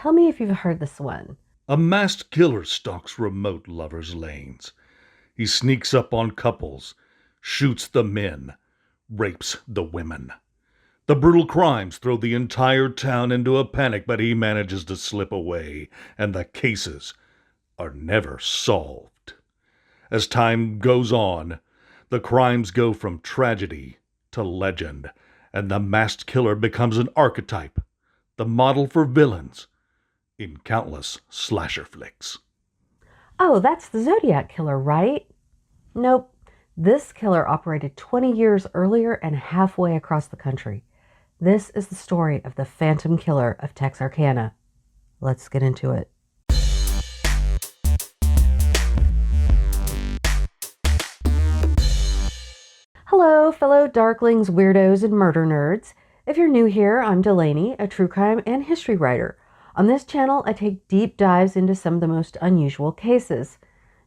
Tell me if you've heard this one. A masked killer stalks remote lovers' lanes. He sneaks up on couples, shoots the men, rapes the women. The brutal crimes throw the entire town into a panic, but he manages to slip away, and the cases are never solved. As time goes on, the crimes go from tragedy to legend, and the masked killer becomes an archetype, the model for villains in countless slasher flicks. Oh, that's the Zodiac killer, right? Nope. This killer operated 20 years earlier and halfway across the country. This is the story of the Phantom Killer of Texarkana. Let's get into it. Hello, fellow Darklings, weirdos, and murder nerds. If you're new here, I'm Delaney, a true crime and history writer. On this channel, I take deep dives into some of the most unusual cases,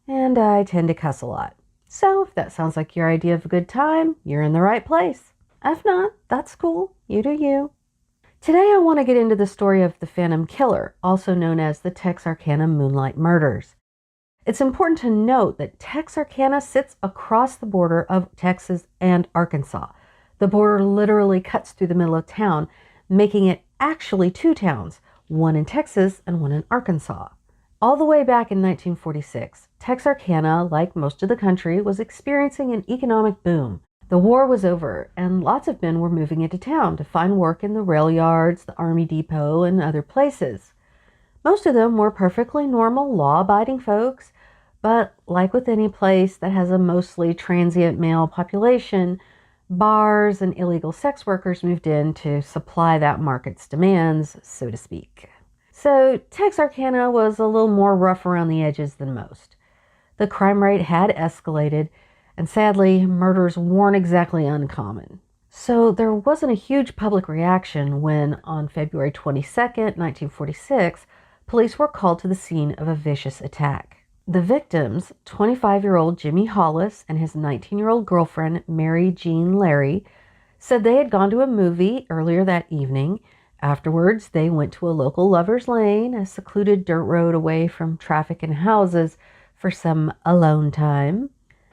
and I tend to cuss a lot. So if that sounds like your idea of a good time, you're in the right place. If not, that's cool. You do you. Today I want to get into the story of the Phantom Killer, also known as the Texarkana Moonlight Murders. It's important to note that Texarkana sits across the border of Texas and Arkansas. The border literally cuts through the middle of town, making it actually two towns, one in Texas and one in Arkansas. All the way back in 1946, Texarkana, like most of the country, was experiencing an economic boom. The war was over, and lots of men were moving into town to find work in the rail yards, the army depot, and other places. Most of them were perfectly normal, law-abiding folks, but like with any place that has a mostly transient male population, bars and illegal sex workers moved in to supply that market's demands, so to speak. So Texarkana was a little more rough around the edges than most. The crime rate had escalated, and sadly, murders weren't exactly uncommon. So there wasn't a huge public reaction when, on February 22nd, 1946, police were called to the scene of a vicious attack. The victims, 25-year-old Jimmy Hollis and his 19-year-old girlfriend, Mary Jean Larry, said they had gone to a movie earlier that evening. Afterwards, they went to a local lover's lane, a secluded dirt road away from traffic and houses, for some alone time.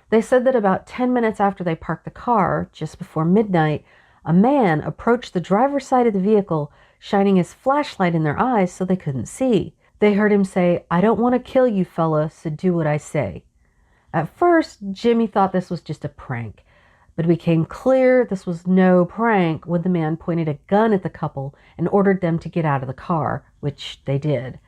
They said that about 10 minutes after they parked the car, just before midnight, a man approached the driver's side of the vehicle, shining his flashlight in their eyes so they couldn't see. They heard him say, "I don't want to kill you, fella, so do what I say." At first, Jimmy thought this was just a prank, but it became clear this was no prank when the man pointed a gun at the couple and ordered them to get out of the car, which they did.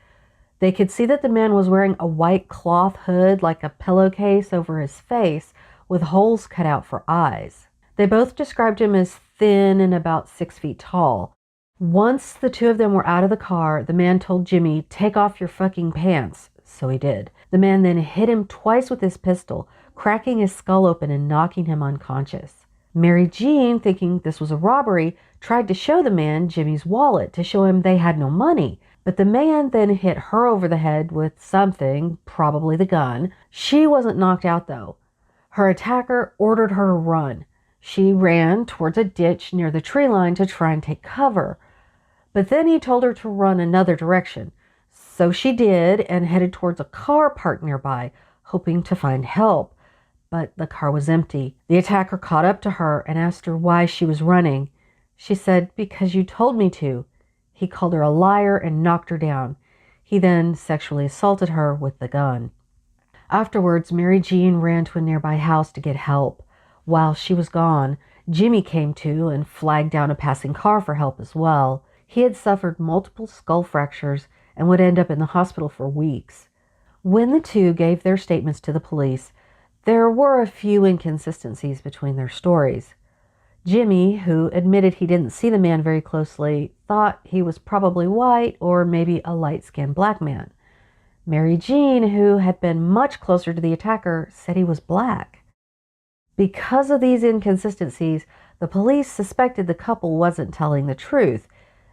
They could see that the man was wearing a white cloth hood like a pillowcase over his face with holes cut out for eyes. They both described him as thin and about 6 feet tall. Once the two of them were out of the car, the man told Jimmy, "Take off your fucking pants." So he did. The man then hit him twice with his pistol, cracking his skull open and knocking him unconscious. Mary Jean, thinking this was a robbery, tried to show the man Jimmy's wallet to show him they had no money. But the man then hit her over the head with something, probably the gun. She wasn't knocked out though. Her attacker ordered her to run. She ran towards a ditch near the tree line to try and take cover. But then he told her to run another direction. So she did and headed towards a car parked nearby, hoping to find help. But the car was empty. The attacker caught up to her and asked her why she was running. She said, "Because you told me to." He called her a liar and knocked her down. He then sexually assaulted her with the gun. Afterwards, Mary Jean ran to a nearby house to get help. While she was gone, Jimmy came to and flagged down a passing car for help as well. He had suffered multiple skull fractures and would end up in the hospital for weeks. When the two gave their statements to the police, there were a few inconsistencies between their stories. Jimmy, who admitted he didn't see the man very closely, thought he was probably white or maybe a light-skinned black man. Mary Jean, who had been much closer to the attacker, said he was black. Because of these inconsistencies, the police suspected the couple wasn't telling the truth,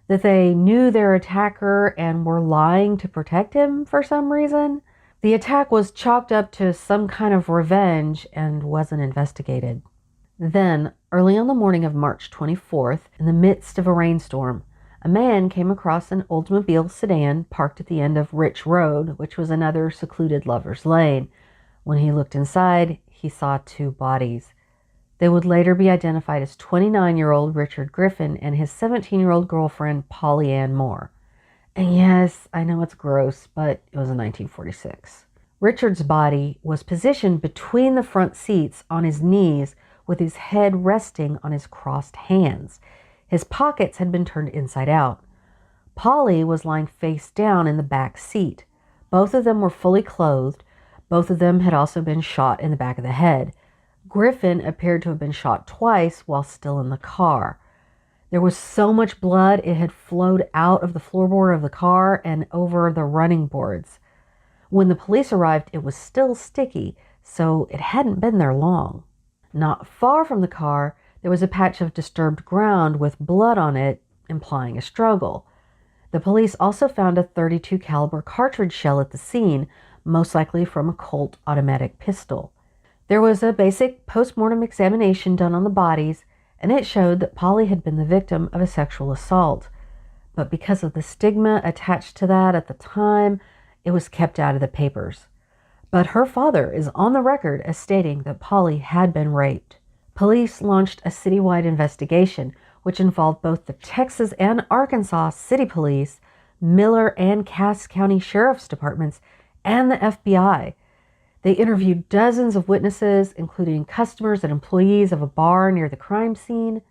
that they knew their attacker and were lying to protect him for some reason. The attack was chalked up to some kind of revenge and wasn't investigated. Then, early on the morning of March 24th, in the midst of a rainstorm, a man came across an Oldsmobile sedan parked at the end of Rich Road, which was another secluded lover's lane. When he looked inside, he saw two bodies. They would later be identified as 29-year-old Richard Griffin and his 17-year-old girlfriend, Polly Ann Moore. And yes, I know it's gross, but it was in 1946. Richard's body was positioned between the front seats on his knees with his head resting on his crossed hands. His pockets had been turned inside out. Polly was lying face down in the back seat. Both of them were fully clothed. Both of them had also been shot in the back of the head. Griffin appeared to have been shot twice while still in the car. There was so much blood it had flowed out of the floorboard of the car and over the running boards. When the police arrived, it was still sticky, so it hadn't been there long. Not far from the car, there was a patch of disturbed ground with blood on it, implying a struggle. The police also found a .32 caliber cartridge shell at the scene, most likely from a Colt automatic pistol. There was a basic post-mortem examination done on the bodies, and it showed that Polly had been the victim of a sexual assault. But because of the stigma attached to that at the time, it was kept out of the papers. But her father is on the record as stating that Polly had been raped. Police launched a citywide investigation, which involved both the Texas and Arkansas City Police, Miller and Cass County Sheriff's Departments, and the FBI. They interviewed dozens of witnesses, including customers and employees of a bar near the crime scene.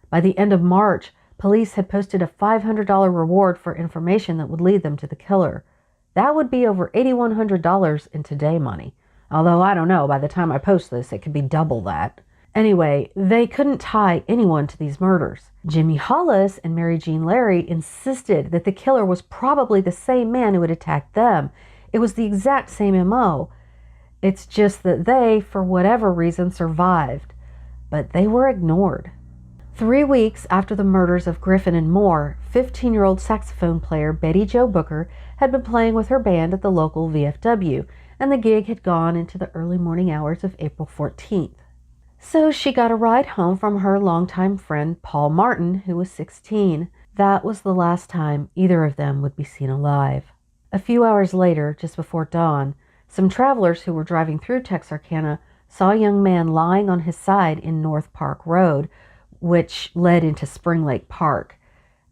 By the end of March, police had posted a $500 reward for information that would lead them to the killer. That would be over $8,100 in today money. Although, I don't know, by the time I post this, it could be double that. Anyway, they couldn't tie anyone to these murders. Jimmy Hollis and Mary Jean Larry insisted that the killer was probably the same man who had attacked them. It was the exact same MO. It's just that they, for whatever reason, survived. But they were ignored. 3 weeks after the murders of Griffin and Moore, 15-year-old saxophone player Betty Jo Booker had been playing with her band at the local VFW, and the gig had gone into the early morning hours of April 14th. So she got a ride home from her longtime friend Paul Martin, who was 16. That was the last time either of them would be seen alive. A few hours later, just before dawn, some travelers who were driving through Texarkana saw a young man lying on his side in North Park Road, which led into Spring Lake Park.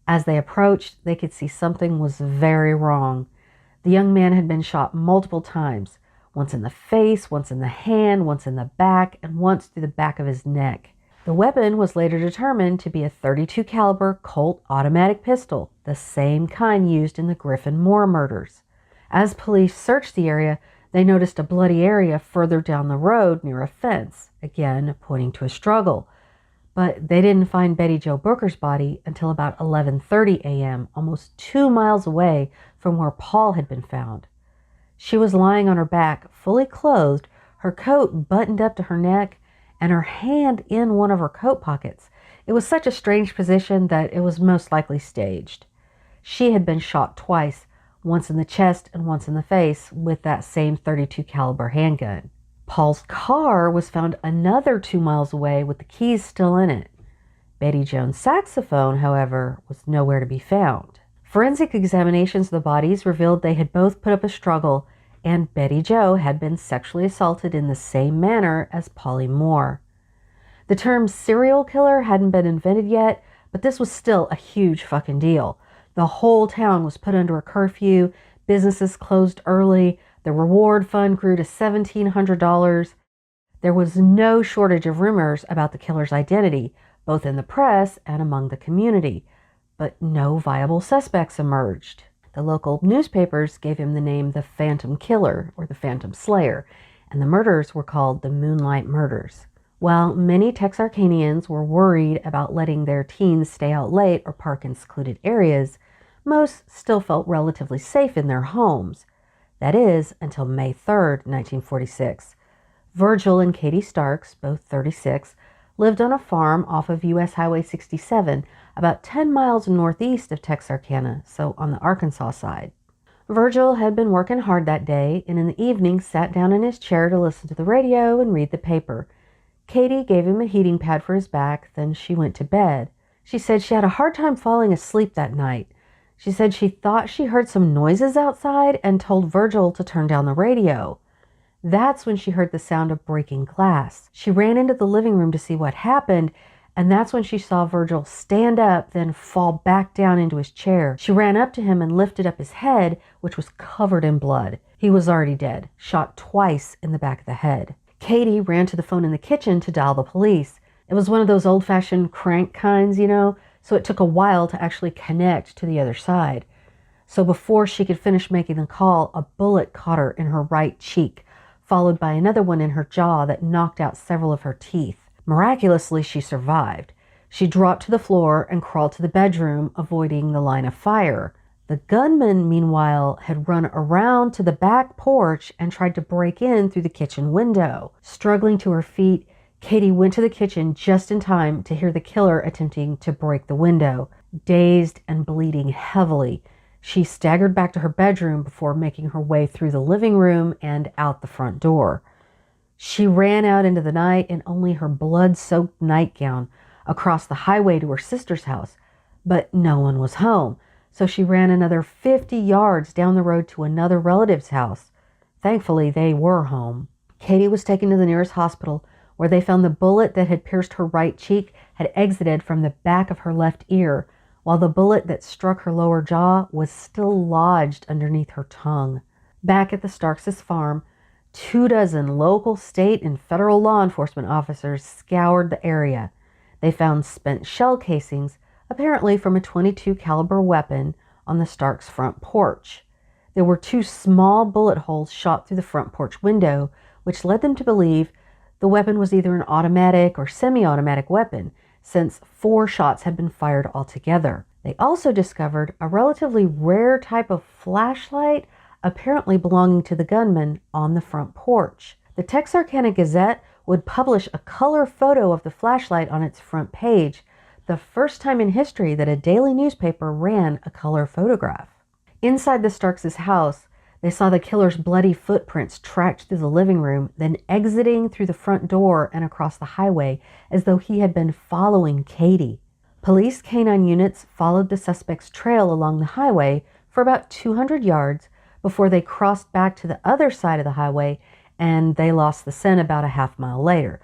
As they approached, they could see something was very wrong. The young man had been shot multiple times, once in the face, once in the hand, once in the back, and once through the back of his neck. The weapon was later determined to be a .32 caliber Colt automatic pistol, the same kind used in the Griffin Moore murders. As police searched the area, they noticed a bloody area further down the road near a fence, again pointing to a struggle. But they didn't find Betty Jo Booker's body until about 11:30 a.m., almost 2 miles away from where Paul had been found. She was lying on her back, fully clothed, her coat buttoned up to her neck, and her hand in one of her coat pockets. It was such a strange position that it was most likely staged. She had been shot twice, once in the chest and once in the face, with that same .32 caliber handgun. Paul's car was found another 2 miles away with the keys still in it. Betty Jo's saxophone, however, was nowhere to be found. Forensic examinations of the bodies revealed they had both put up a struggle, and Betty Jo had been sexually assaulted in the same manner as Polly Moore. The term serial killer hadn't been invented yet, but this was still a huge fucking deal. The whole town was put under a curfew, businesses closed early, the reward fund grew to $1,700. There was no shortage of rumors about the killer's identity, both in the press and among the community, but no viable suspects emerged. The local newspapers gave him the name the Phantom Killer or the Phantom Slayer, and the murders were called the Moonlight Murders. While many Texarkanians were worried about letting their teens stay out late or park in secluded areas, most still felt relatively safe in their homes. That is, until May 3rd, 1946. Virgil and Katie Starks, both 36, lived on a farm off of U.S. Highway 67, about 10 miles northeast of Texarkana, so on the Arkansas side. Virgil had been working hard that day, and in the evening sat down in his chair to listen to the radio and read the paper. Katie gave him a heating pad for his back, then she went to bed. She said she had a hard time falling asleep that night. She said she thought she heard some noises outside and told Virgil to turn down the radio. That's when she heard the sound of breaking glass. She ran into the living room to see what happened, and that's when she saw Virgil stand up, then fall back down into his chair. She ran up to him and lifted up his head, which was covered in blood. He was already dead, shot twice in the back of the head. Katie ran to the phone in the kitchen to dial the police. It was one of those old-fashioned crank kinds, so it took a while to actually connect to the other side. So before she could finish making the call, a bullet caught her in her right cheek, followed by another one in her jaw that knocked out several of her teeth. Miraculously, she survived. She dropped to the floor and crawled to the bedroom, avoiding the line of fire. The gunman, meanwhile, had run around to the back porch and tried to break in through the kitchen window. Struggling to her feet, Katie went to the kitchen just in time to hear the killer attempting to break the window. Dazed and bleeding heavily, she staggered back to her bedroom before making her way through the living room and out the front door. She ran out into the night in only her blood-soaked nightgown across the highway to her sister's house, but no one was home, so she ran another 50 yards down the road to another relative's house. Thankfully, they were home. Katie was taken to the nearest hospital, where they found the bullet that had pierced her right cheek had exited from the back of her left ear, while the bullet that struck her lower jaw was still lodged underneath her tongue. Back at the Starks' farm, 24 local, state, and federal law enforcement officers scoured the area. They found spent shell casings, apparently from a .22 caliber weapon, on the Starks' front porch. There were 2 small bullet holes shot through the front porch window, which led them to believe the weapon was either an automatic or semi-automatic weapon, since 4 shots had been fired altogether. They also discovered a relatively rare type of flashlight, apparently belonging to the gunman, on the front porch. The Texarkana Gazette would publish a color photo of the flashlight on its front page, the first time in history that a daily newspaper ran a color photograph. Inside the Starks' house, they saw the killer's bloody footprints tracked through the living room, then exiting through the front door and across the highway as though he had been following Katie. Police canine units followed the suspect's trail along the highway for about 200 yards before they crossed back to the other side of the highway, and they lost the scent about a half-mile later,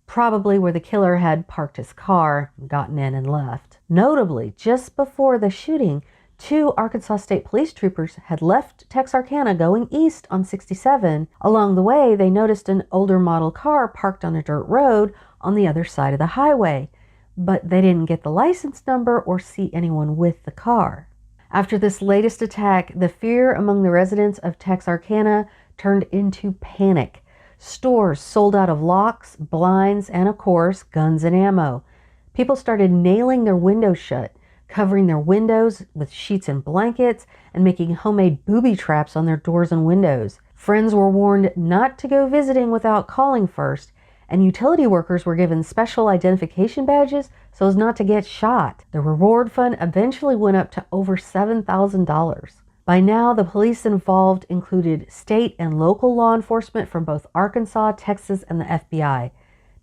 probably where the killer had parked his car, gotten in, and left. Notably, just before the shooting, 2 Arkansas State Police troopers had left Texarkana going east on 67. Along the way, they noticed an older model car parked on a dirt road on the other side of the highway, but they didn't get the license number or see anyone with the car. After this latest attack, the fear among the residents of Texarkana turned into panic. Stores sold out of locks, blinds, and of course, guns and ammo. People started nailing their windows shut, covering their windows with sheets and blankets, and making homemade booby traps on their doors and windows. Friends were warned not to go visiting without calling first, and utility workers were given special identification badges so as not to get shot. The reward fund eventually went up to over $7,000. By now, the police involved included state and local law enforcement from both Arkansas, Texas, and the FBI.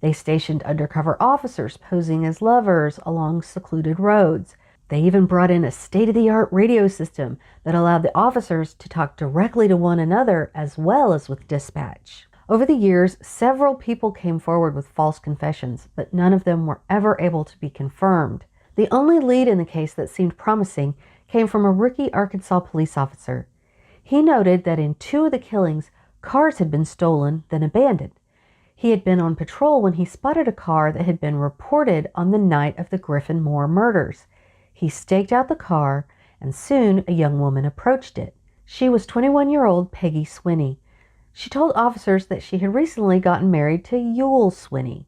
They stationed undercover officers posing as lovers along secluded roads. They even brought in a state-of-the-art radio system that allowed the officers to talk directly to one another as well as with dispatch. Over the years, several people came forward with false confessions, but none of them were ever able to be confirmed. The only lead in the case that seemed promising came from a rookie Arkansas police officer. He noted that in 2 of the killings, cars had been stolen, then abandoned. He had been on patrol when he spotted a car that had been reported on the night of the Griffin Moore murders. He staked out the car, and soon a young woman approached it. She was 21-year-old Peggy Swinney. She told officers that she had recently gotten married to Yule Swinney.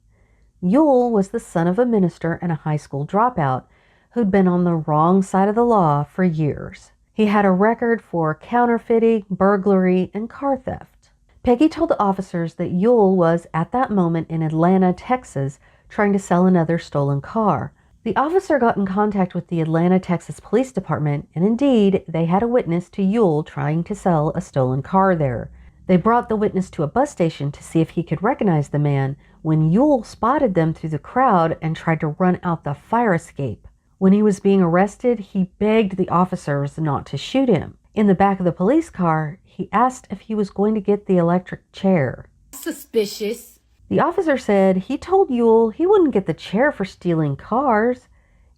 Yule was the son of a minister and a high school dropout who'd been on the wrong side of the law for years. He had a record for counterfeiting, burglary, and car theft. Peggy told the officers that Yule was at that moment in Atlanta, Texas, trying to sell another stolen car. The officer got in contact with the Atlanta, Texas Police Department, and indeed, they had a witness to Yule trying to sell a stolen car there. They brought the witness to a bus station to see if he could recognize the man when Yule spotted them through the crowd and tried to run out the fire escape. When he was being arrested, he begged the officers not to shoot him. In the back of the police car, he asked if he was going to get the electric chair. Suspicious. The officer said he told Yule he wouldn't get the chair for stealing cars.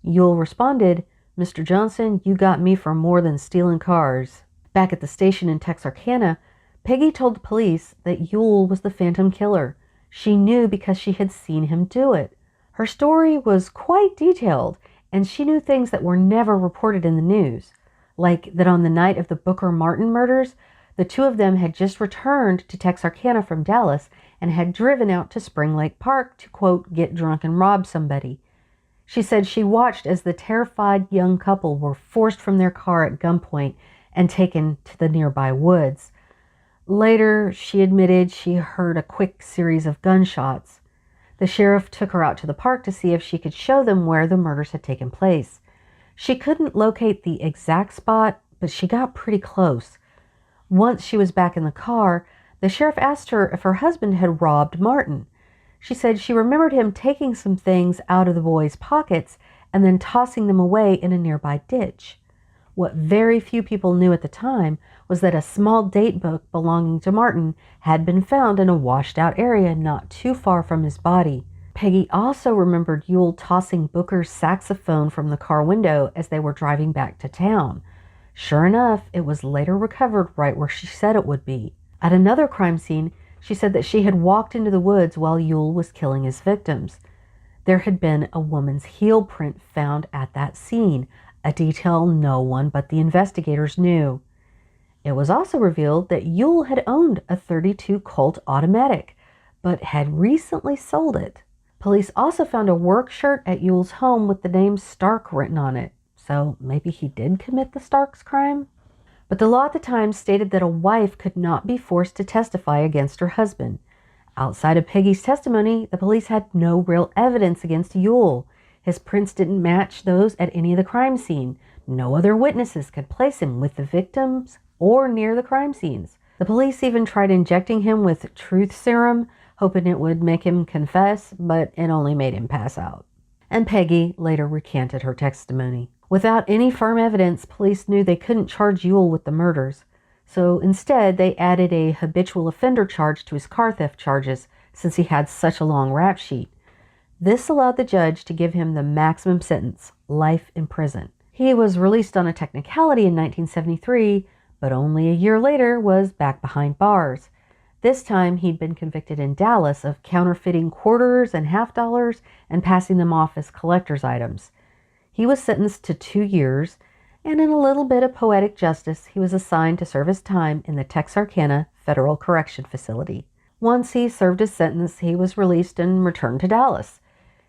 Yule responded, "Mr. Johnson, you got me for more than stealing cars." Back at the station in Texarkana, Peggy told the police that Yule was the Phantom Killer. She knew because she had seen him do it. Her story was quite detailed, and she knew things that were never reported in the news, like that on the night of the Booker Martin murders, the two of them had just returned to Texarkana from Dallas and had driven out to Spring Lake Park to, quote, get drunk and rob somebody. She said she watched as the terrified young couple were forced from their car at gunpoint and taken to the nearby woods. Later, she admitted she heard a quick series of gunshots. The sheriff took her out to the park to see if she could show them where the murders had taken place. She couldn't locate the exact spot, but she got pretty close. Once she was back in the car, the sheriff asked her if her husband had robbed Martin. She said she remembered him taking some things out of the boy's pockets and then tossing them away in a nearby ditch. What very few people knew at the time was that a small date book belonging to Martin had been found in a washed-out area not too far from his body. Peggy also remembered Yule tossing Booker's saxophone from the car window as they were driving back to town. Sure enough, it was later recovered right where she said it would be. At another crime scene, she said that she had walked into the woods while Yule was killing his victims. There had been a woman's heel print found at that scene, a detail no one but the investigators knew. It was also revealed that Yule had owned a .32 Colt automatic, but had recently sold it. Police also found a work shirt at Yule's home with the name Stark written on it, so maybe he did commit the Starks crime? But the law at the time stated that a wife could not be forced to testify against her husband. Outside of Peggy's testimony, the police had no real evidence against Yule. His prints didn't match those at any of the crime scene. No other witnesses could place him with the victims or near the crime scenes. The police even tried injecting him with truth serum, hoping it would make him confess, but it only made him pass out. And Peggy later recanted her testimony. Without any firm evidence, police knew they couldn't charge Yule with the murders. So instead, they added a habitual offender charge to his car theft charges since he had such a long rap sheet. This allowed the judge to give him the maximum sentence, life in prison. He was released on a technicality in 1973, but only a year later was back behind bars. This time, he'd been convicted in Dallas of counterfeiting quarters and half dollars and passing them off as collector's items. He was sentenced to 2 years, and in a little bit of poetic justice, he was assigned to serve his time in the Texarkana Federal Correction Facility. Once he served his sentence, he was released and returned to Dallas.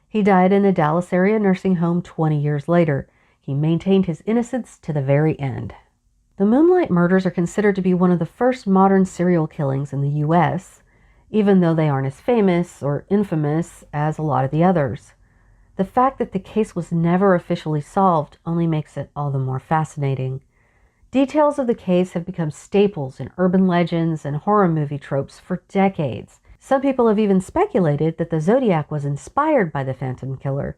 He died in a Dallas area nursing home 20 years later. He maintained his innocence to the very end. The Moonlight murders are considered to be one of the first modern serial killings in the U.S., even though they aren't as famous or infamous as a lot of the others. The fact that the case was never officially solved only makes it all the more fascinating. Details of the case have become staples in urban legends and horror movie tropes for decades. Some people have even speculated that the Zodiac was inspired by the Phantom Killer.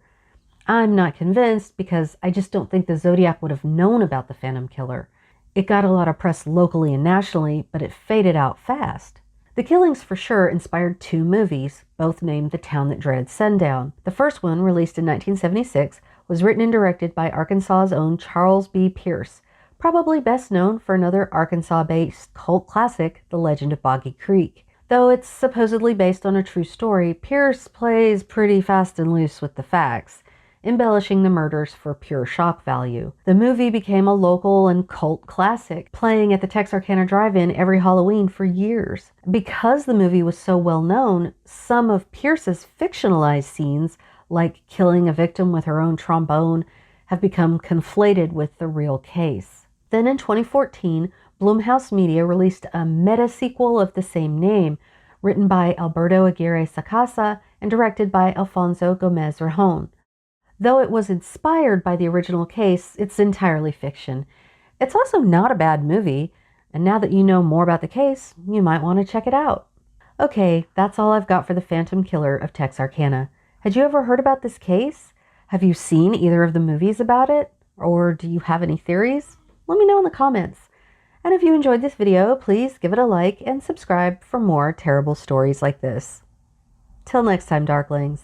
I'm not convinced because I just don't think the Zodiac would have known about the Phantom Killer. It got a lot of press locally and nationally, but it faded out fast. The killings for sure inspired 2 movies, both named The Town That Dreaded Sundown. The first one, released in 1976, was written and directed by Arkansas's own Charles B. Pierce, probably best known for another Arkansas-based cult classic, The Legend of Boggy Creek. Though it's supposedly based on a true story, Pierce plays pretty fast and loose with the facts, embellishing the murders for pure shock value. The movie became a local and cult classic, playing at the Texarkana Drive-In every Halloween for years. Because the movie was so well known, some of Pierce's fictionalized scenes, like killing a victim with her own trombone, have become conflated with the real case. Then in 2014, Blumhouse Media released a meta-sequel of the same name, written by Alberto Aguirre Sacasa and directed by Alfonso Gomez Rejon. Though it was inspired by the original case, it's entirely fiction. It's also not a bad movie, and now that you know more about the case, you might want to check it out. Okay, that's all I've got for the Phantom Killer of Texarkana. Had you ever heard about this case? Have you seen either of the movies about it? Or do you have any theories? Let me know in the comments. And if you enjoyed this video, please give it a like and subscribe for more terrible stories like this. Till next time, Darklings.